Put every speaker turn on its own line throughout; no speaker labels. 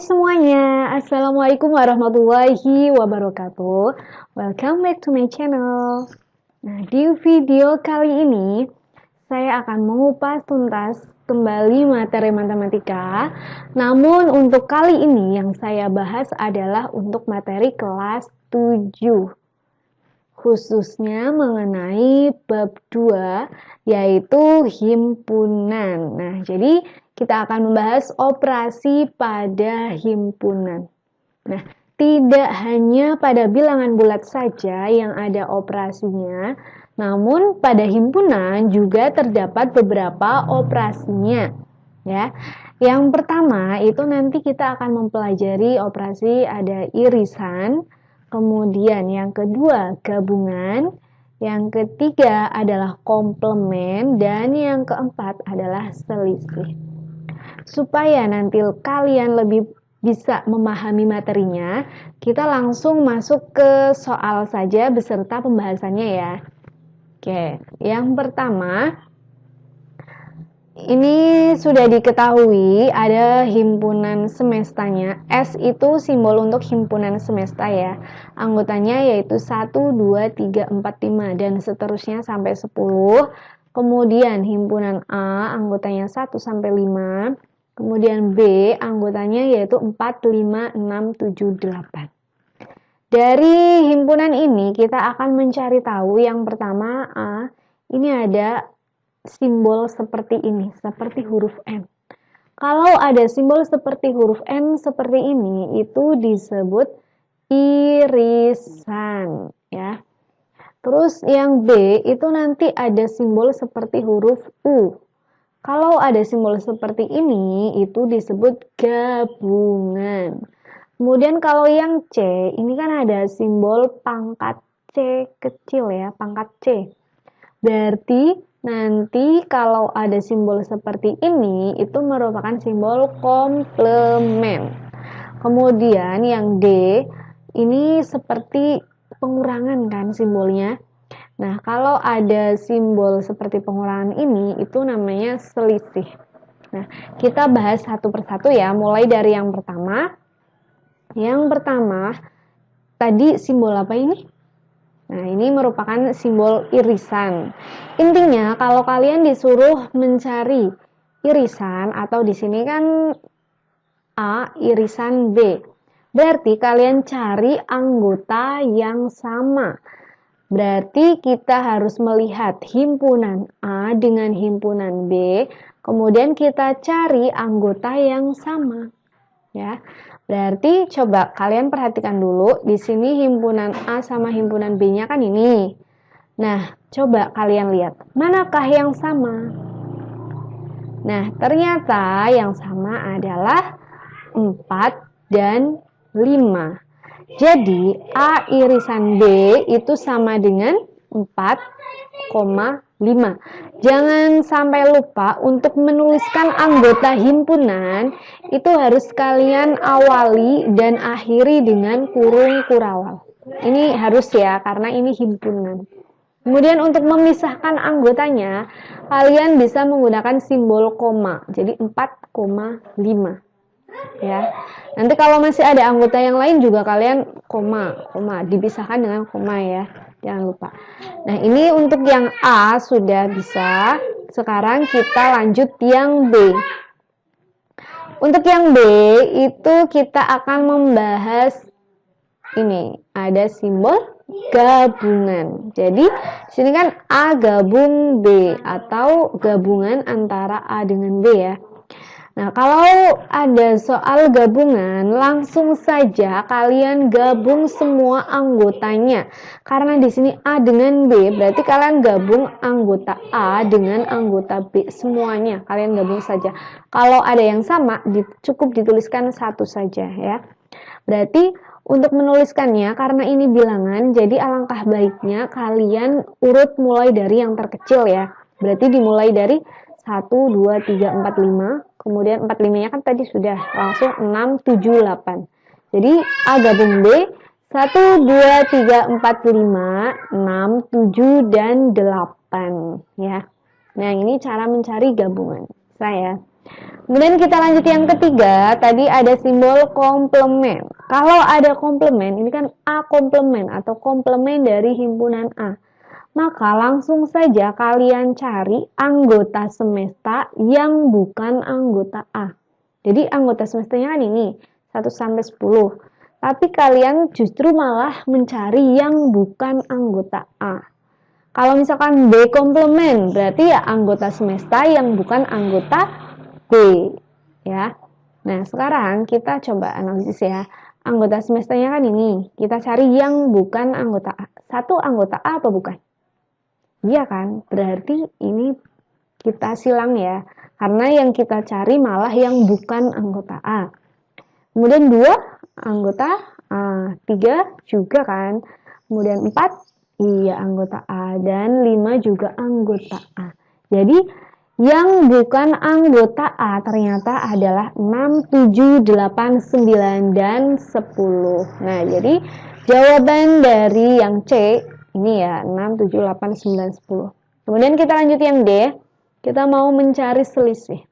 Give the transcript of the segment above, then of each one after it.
semuanya, Assalamualaikum warahmatullahi wabarakatuh. Welcome back to my channel. Nah, di video kali ini saya akan mengupas tuntas kembali materi matematika. Namun untuk kali ini yang saya bahas adalah untuk materi kelas 7. Khususnya mengenai bab 2 yaitu himpunan. Nah, jadi kita akan membahas operasi pada himpunan. Nah, tidak hanya pada bilangan bulat saja yang ada operasinya, namun pada himpunan juga terdapat beberapa operasinya. Ya, yang pertama itu nanti kita akan mempelajari operasi ada irisan, kemudian yang kedua gabungan, yang ketiga adalah komplement, dan yang keempat adalah selisih. Supaya nanti kalian lebih bisa memahami materinya, kita langsung masuk ke soal saja beserta pembahasannya ya. Oke, yang pertama, ini sudah diketahui ada himpunan semestanya. S itu simbol untuk himpunan semesta ya. Anggotanya yaitu 1, 2, 3, 4, 5 dan seterusnya sampai 10. Kemudian himpunan A anggotanya 1 sampai 5. Kemudian B anggotanya yaitu 4, 5, 6, 7, 8. Dari himpunan ini kita akan mencari tahu yang pertama A, ini ada simbol seperti ini, seperti huruf N. Kalau ada simbol seperti huruf N seperti ini, itu disebut irisan ya. Terus yang B itu nanti ada simbol seperti huruf U. Kalau ada simbol seperti ini, itu disebut gabungan. Kemudian kalau yang C, ini kan ada simbol pangkat C kecil ya, pangkat C. Berarti nanti kalau ada simbol seperti ini, itu merupakan simbol komplement. Kemudian yang D, ini seperti pengurangan kan simbolnya. Nah, kalau ada simbol seperti pengurangan ini, itu namanya selisih. Nah, kita bahas satu persatu ya, mulai dari yang pertama. Yang pertama, tadi simbol apa ini? Nah, ini merupakan simbol irisan. Intinya, kalau kalian disuruh mencari irisan, atau di sini kan A, irisan B. Berarti kalian cari anggota yang sama. Berarti kita harus melihat himpunan A dengan himpunan B, kemudian kita cari anggota yang sama. Ya. Berarti coba kalian perhatikan dulu, di sini himpunan A sama himpunan B-nya kan ini. Nah, coba kalian lihat, manakah yang sama? Nah, ternyata yang sama adalah 4 dan 5. Jadi, A irisan B itu sama dengan 4,5. Jangan sampai lupa untuk menuliskan anggota himpunan, itu harus kalian awali dan akhiri dengan kurung kurawal. Ini harus ya, karena ini himpunan. Kemudian untuk memisahkan anggotanya, kalian bisa menggunakan simbol koma. Jadi 4,5. Ya. Nanti kalau masih ada anggota yang lain juga kalian koma dipisahkan dengan koma ya. Jangan lupa. Nah, ini untuk yang A sudah bisa. Sekarang kita lanjut yang B. Untuk yang B itu kita akan membahas ini, ada simbol gabungan. Jadi, sini kan A gabung B atau gabungan antara A dengan B ya. Nah, kalau ada soal gabungan, langsung saja kalian gabung semua anggotanya. Karena di sini A dengan B, berarti kalian gabung anggota A dengan anggota B semuanya. Kalian gabung saja. Kalau ada yang sama, cukup dituliskan satu saja ya. Berarti untuk menuliskannya, karena ini bilangan, jadi alangkah baiknya kalian urut mulai dari yang terkecil ya. Berarti dimulai dari 1, 2, 3, 4, 5. Kemudian 4, 5-nya kan tadi sudah langsung 6, 7, 8. Jadi A gabung B 1, 2, 3, 4, 5, 6, 7, dan 8 ya. Nah, ini cara mencari gabungan saya. Kemudian kita lanjut yang ketiga, tadi ada simbol komplement. Kalau ada komplement, ini kan A komplement atau komplement dari himpunan A. Maka langsung saja kalian cari anggota semesta yang bukan anggota A. Jadi anggota semestanya kan ini, 1 sampai 10. Tapi kalian justru malah mencari yang bukan anggota A. Kalau misalkan B komplement, berarti ya anggota semesta yang bukan anggota B, ya. Nah, sekarang kita coba analisis ya. Anggota semestanya kan ini. Kita cari yang bukan anggota A. Satu anggota A apa bukan? Iya kan? Berarti ini kita silang ya. Karena yang kita cari malah yang bukan anggota A. Kemudian 2 anggota A. 3 juga kan. Kemudian 4 iya anggota A. Dan 5 juga anggota A. Jadi yang bukan anggota A ternyata adalah 6, 7, 8, 9, dan 10. Nah, jadi jawaban dari yang C ini ya 6, 7, 8, 9, 10. Kemudian kita lanjut yang D. Kita mau mencari selisih.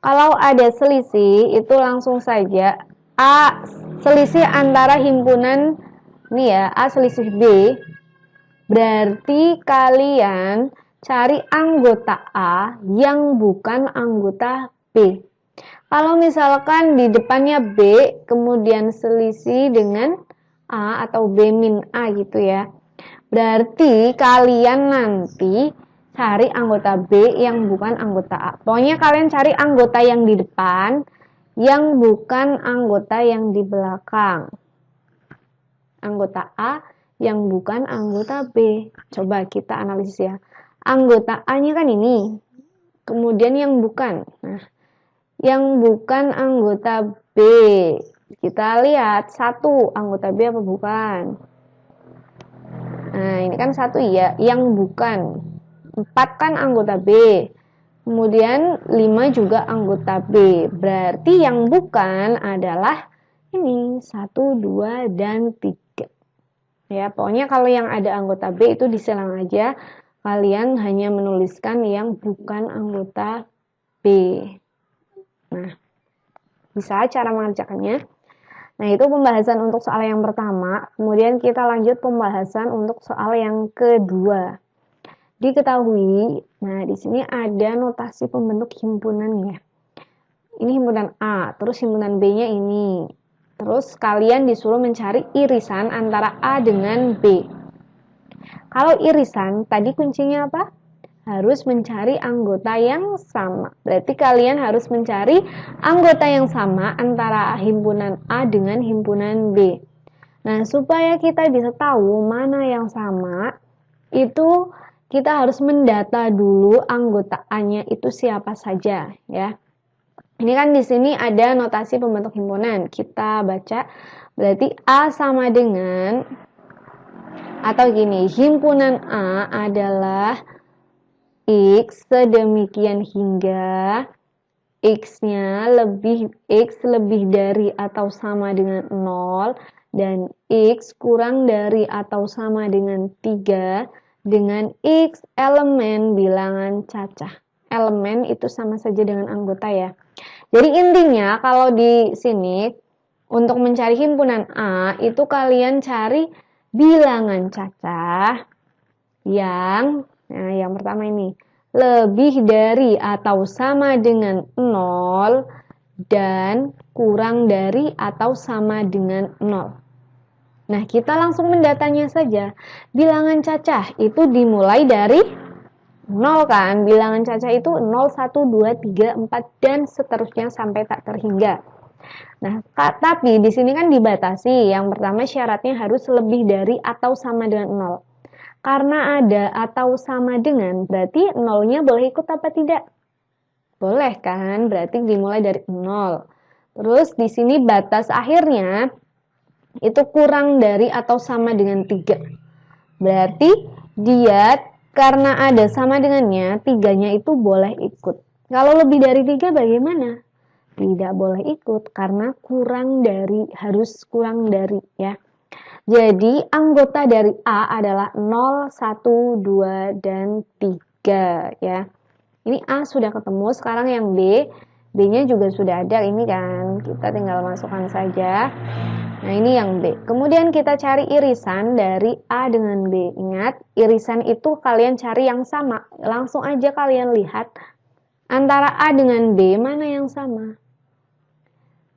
Kalau ada selisih itu langsung saja A selisih antara himpunan ini ya A selisih B. Berarti kalian cari anggota A yang bukan anggota B. Kalau misalkan di depannya B, kemudian selisih dengan A atau B min A gitu ya. Berarti kalian nanti cari anggota B yang bukan anggota A. Pokoknya kalian cari anggota yang di depan, yang bukan anggota yang di belakang. Anggota A yang bukan anggota B. Coba kita analisis ya. Anggota A-nya kan ini. Kemudian yang bukan. Nah, yang bukan anggota B. Kita lihat satu anggota B apa bukan? Nah, ini kan satu ya, yang bukan. 4 kan anggota B. Kemudian 5 juga anggota B. Berarti yang bukan adalah ini 1, 2, dan 3. Ya, pokoknya kalau yang ada anggota B itu disilang aja. Kalian hanya menuliskan yang bukan anggota B. Nah, bisa cara mengerjakannya. Nah, itu pembahasan untuk soal yang pertama. Kemudian kita lanjut pembahasan untuk soal yang kedua. Diketahui, nah di sini ada notasi pembentuk himpunan ya. Ini himpunan A, terus himpunan B-nya ini. Terus kalian disuruh mencari irisan antara A dengan B. Kalau irisan, tadi kuncinya apa? Harus mencari anggota yang sama. Berarti kalian harus mencari anggota yang sama antara himpunan A dengan himpunan B. Nah, supaya kita bisa tahu mana yang sama, itu kita harus mendata dulu anggota A-nya itu siapa saja ya. Ini kan di sini ada notasi pembentuk himpunan. Kita baca berarti A sama dengan atau gini, himpunan A adalah X sedemikian hingga X-nya X lebih dari atau sama dengan 0 dan X kurang dari atau sama dengan 3 dengan X elemen bilangan cacah. Elemen itu sama saja dengan anggota ya. Jadi intinya kalau di sini untuk mencari himpunan A itu kalian cari bilangan cacah yang pertama ini lebih dari atau sama dengan 0 dan kurang dari atau sama dengan 0. Nah, kita langsung mendatanya saja. Bilangan cacah itu dimulai dari 0 kan? Bilangan cacah itu 0, 1, 2, 3, 4, dan seterusnya sampai tak terhingga. Nah, tapi di sini kan dibatasi. Yang pertama syaratnya harus lebih dari atau sama dengan 0. Karena ada atau sama dengan, berarti 0-nya boleh ikut apa tidak? Boleh kan? Berarti dimulai dari 0. Terus di sini batas akhirnya itu kurang dari atau sama dengan 3. Berarti dia karena ada sama dengannya, 3-nya itu boleh ikut. Kalau lebih dari 3 bagaimana? Tidak boleh ikut karena harus kurang dari ya. Jadi anggota dari A adalah 0, 1, 2, dan 3 ya. Ini A sudah ketemu, sekarang yang B. B-nya juga sudah ada, ini kan. Kita tinggal masukkan saja. Nah, ini yang B. Kemudian kita cari irisan dari A dengan B. Ingat, irisan itu kalian cari yang sama. Langsung aja kalian lihat antara A dengan B, mana yang sama.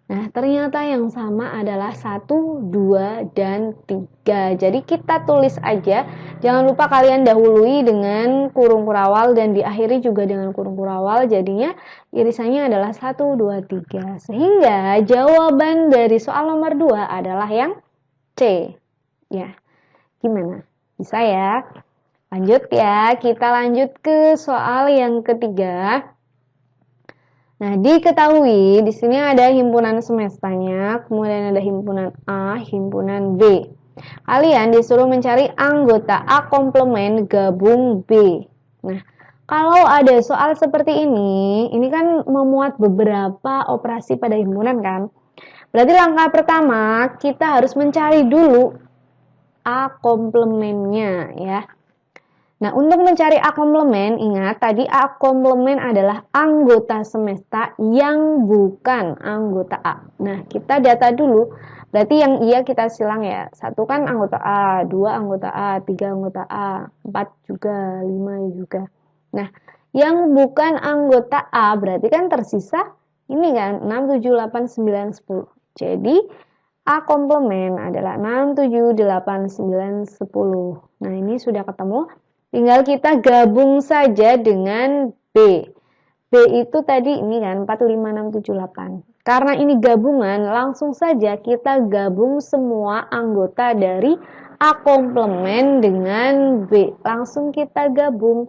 Nah, ternyata yang sama adalah 1, 2, dan 3. Jadi kita tulis aja. Jangan lupa kalian dahului dengan kurung kurawal dan diakhiri juga dengan kurung kurawal. Jadinya irisannya adalah 1, 2, 3. Sehingga jawaban dari soal nomor 2 adalah yang C. Ya, gimana? Bisa ya? Lanjut ya, kita lanjut ke soal yang ketiga. Nah, diketahui di sini ada himpunan semestanya, kemudian ada himpunan A, himpunan B. Kalian disuruh mencari anggota A komplement gabung B. Nah, kalau ada soal seperti ini kan memuat beberapa operasi pada himpunan kan. Berarti langkah pertama kita harus mencari dulu A komplementnya ya. Nah, untuk mencari A komplement, ingat tadi A komplement adalah anggota semesta yang bukan anggota A. Nah, kita data dulu. Berarti yang iya kita silang ya. 1 kan anggota A, 2 anggota A, 3 anggota A, 4 juga, 5 juga. Nah, yang bukan anggota A berarti kan tersisa ini kan 6, 7, 8, 9, 10. Jadi, A komplement adalah 6, 7, 8, 9, 10. Nah, ini sudah ketemu. Tinggal kita gabung saja dengan B. B itu tadi ini kan 4, 5, 6, 7, 8. Karena ini gabungan, langsung saja kita gabung semua anggota dari A komplement dengan B. Langsung kita gabung.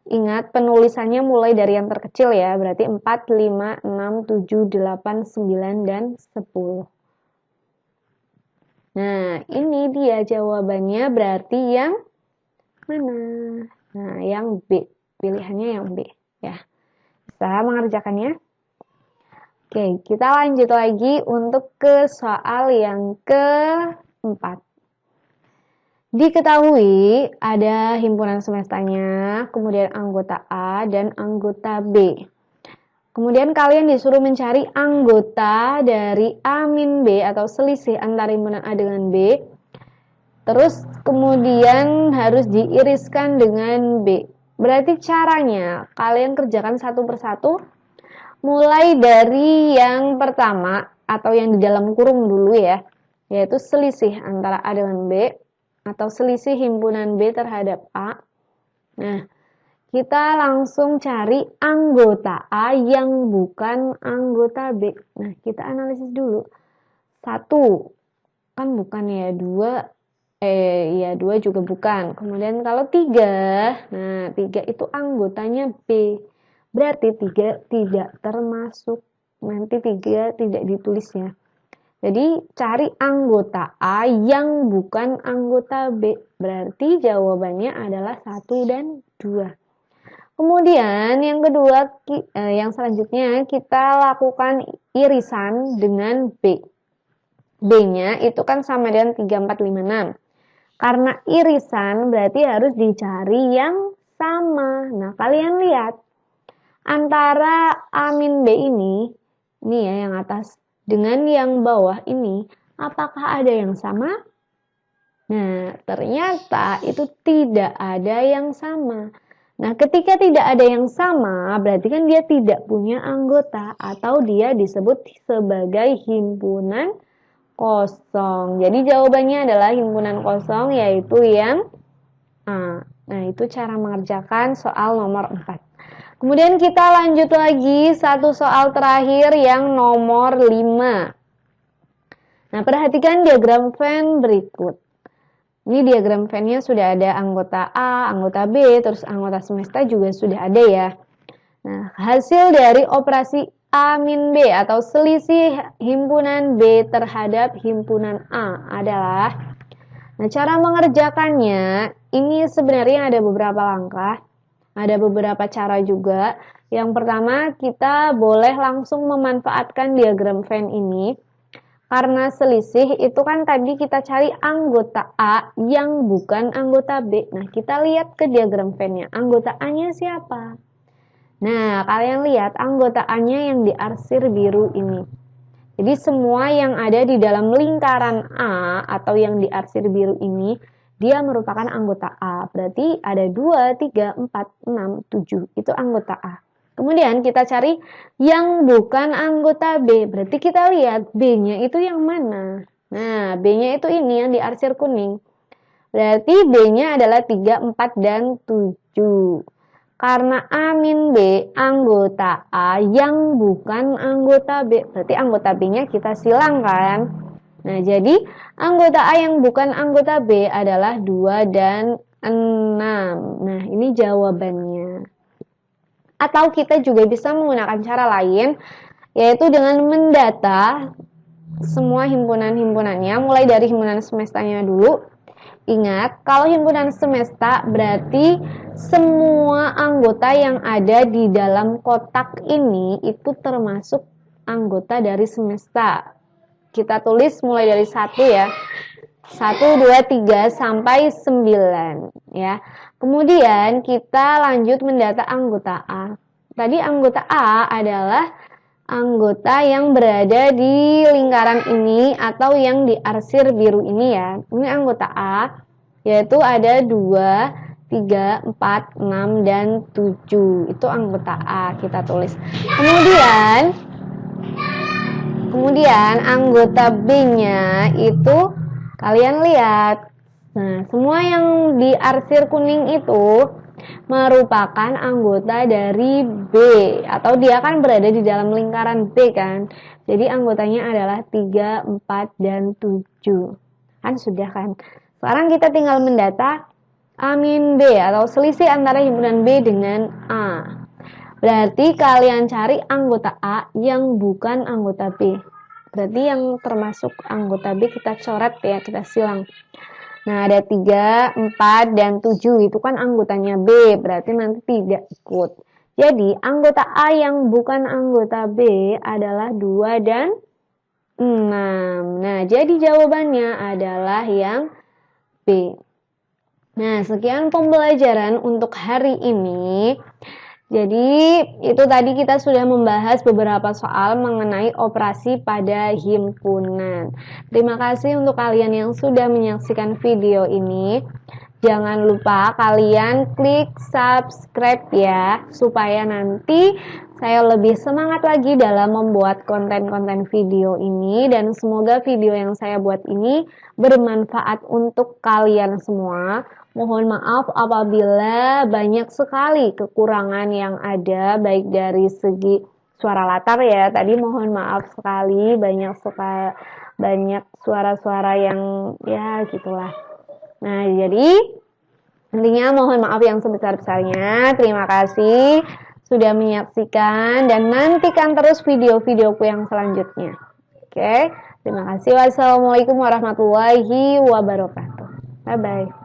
Ingat penulisannya mulai dari yang terkecil ya. Berarti 4, 5, 6, 7, 8, 9, dan 10. Nah, ini dia jawabannya berarti yang mana? Nah, yang B. Pilihannya yang B. Ya. Bisa mengerjakannya? Oke, kita lanjut lagi untuk ke soal yang keempat. Diketahui ada himpunan semestanya, kemudian anggota A dan anggota B. Kemudian kalian disuruh mencari anggota dari A min B atau selisih antara himpunan A dengan B. Terus kemudian harus diiriskan dengan B. Berarti caranya kalian kerjakan satu persatu. Mulai dari yang pertama atau yang di dalam kurung dulu ya. Yaitu selisih antara A dengan B. Atau selisih himpunan B terhadap A. Nah, kita langsung cari anggota A yang bukan anggota B. Nah, kita analisis dulu. 1 kan bukan ya, 2 juga bukan. Kemudian kalau 3, nah 3 itu anggotanya B. Berarti 3 tidak termasuk. Nanti 3 tidak ditulis ya. Jadi cari anggota A yang bukan anggota B. Berarti jawabannya adalah 1 dan 2. Kemudian yang kedua, yang selanjutnya kita lakukan irisan dengan B. B-nya itu kan sama dengan 3, 4, 5, 6. Karena irisan berarti harus dicari yang sama. Nah, kalian lihat. Antara A min B ini ya yang atas, dengan yang bawah ini, apakah ada yang sama? Nah, ternyata itu tidak ada yang sama. Nah, ketika tidak ada yang sama, berarti kan dia tidak punya anggota atau dia disebut sebagai himpunan kosong. Jadi jawabannya adalah himpunan kosong, yaitu yang A. Nah, itu cara mengerjakan soal nomor 4. Kemudian kita lanjut lagi satu soal terakhir yang nomor 5. Nah, perhatikan diagram Venn berikut. Ini diagram Venn-nya sudah ada anggota A, anggota B, terus anggota semesta juga sudah ada ya. Nah, hasil dari operasi A min B atau selisih himpunan B terhadap himpunan A adalah, nah cara mengerjakannya ini sebenarnya ada beberapa langkah. Ada beberapa cara juga. Yang pertama, kita boleh langsung memanfaatkan diagram Venn ini. Karena selisih itu kan tadi kita cari anggota A yang bukan anggota B. Nah, kita lihat ke diagram Venn-nya. Anggota A-nya siapa? Nah, kalian lihat anggota A-nya yang diarsir biru ini. Jadi semua yang ada di dalam lingkaran A atau yang diarsir biru ini, dia merupakan anggota A. Berarti ada 2, 3, 4, 6, 7. Itu anggota A. Kemudian kita cari yang bukan anggota B. Berarti kita lihat B-nya itu yang mana. Nah, B-nya itu ini yang diarsir kuning. Berarti B-nya adalah 3, 4, dan 7. Karena A min B anggota A yang bukan anggota B. Berarti anggota B-nya kita silang kan. Nah, jadi anggota A yang bukan anggota B adalah 2 dan 6. Nah, ini jawabannya. Atau kita juga bisa menggunakan cara lain, yaitu dengan mendata semua himpunan-himpunannya, mulai dari himpunan semestanya dulu. Ingat, kalau himpunan semesta berarti semua anggota yang ada di dalam kotak ini itu termasuk anggota dari semesta. Kita tulis mulai dari 1 ya. 1, 2, 3 sampai 9 ya. Kemudian kita lanjut mendata anggota A. Tadi anggota A adalah anggota yang berada di lingkaran ini atau yang diarsir biru ini ya. Ini anggota A, yaitu ada 2, 3, 4, 6, dan 7. Itu anggota A, kita tulis. Kemudian anggota B-nya itu kalian lihat. Nah, semua yang diarsir kuning itu merupakan anggota dari B, atau dia kan berada di dalam lingkaran B kan. Jadi anggotanya adalah 3, 4, dan 7. Kan sudah kan. Sekarang kita tinggal mendata A min B atau selisih antara himpunan B dengan A. Berarti kalian cari anggota A yang bukan anggota B. Berarti yang termasuk anggota B kita coret ya, kita silang. Nah, ada 3, 4, dan 7. Itu kan anggotanya B, berarti nanti tidak ikut. Jadi, anggota A yang bukan anggota B adalah 2 dan 6. Nah, jadi jawabannya adalah yang B. Nah, sekian pembelajaran untuk hari ini. Jadi, itu tadi kita sudah membahas beberapa soal mengenai operasi pada himpunan. Terima kasih untuk kalian yang sudah menyaksikan video ini. Jangan lupa kalian klik subscribe ya, supaya nanti saya lebih semangat lagi dalam membuat konten-konten video ini. Dan semoga video yang saya buat ini bermanfaat untuk kalian semua. Mohon maaf apabila banyak sekali kekurangan yang ada, baik dari segi suara latar ya. Tadi mohon maaf sekali, banyak suara-suara yang ya gitulah. Nah, jadi intinya mohon maaf yang sebesar-besarnya. Terima kasih sudah menyaksikan dan nantikan terus video-videoku yang selanjutnya. Oke, terima kasih. Wassalamualaikum warahmatullahi wabarakatuh. Bye-bye.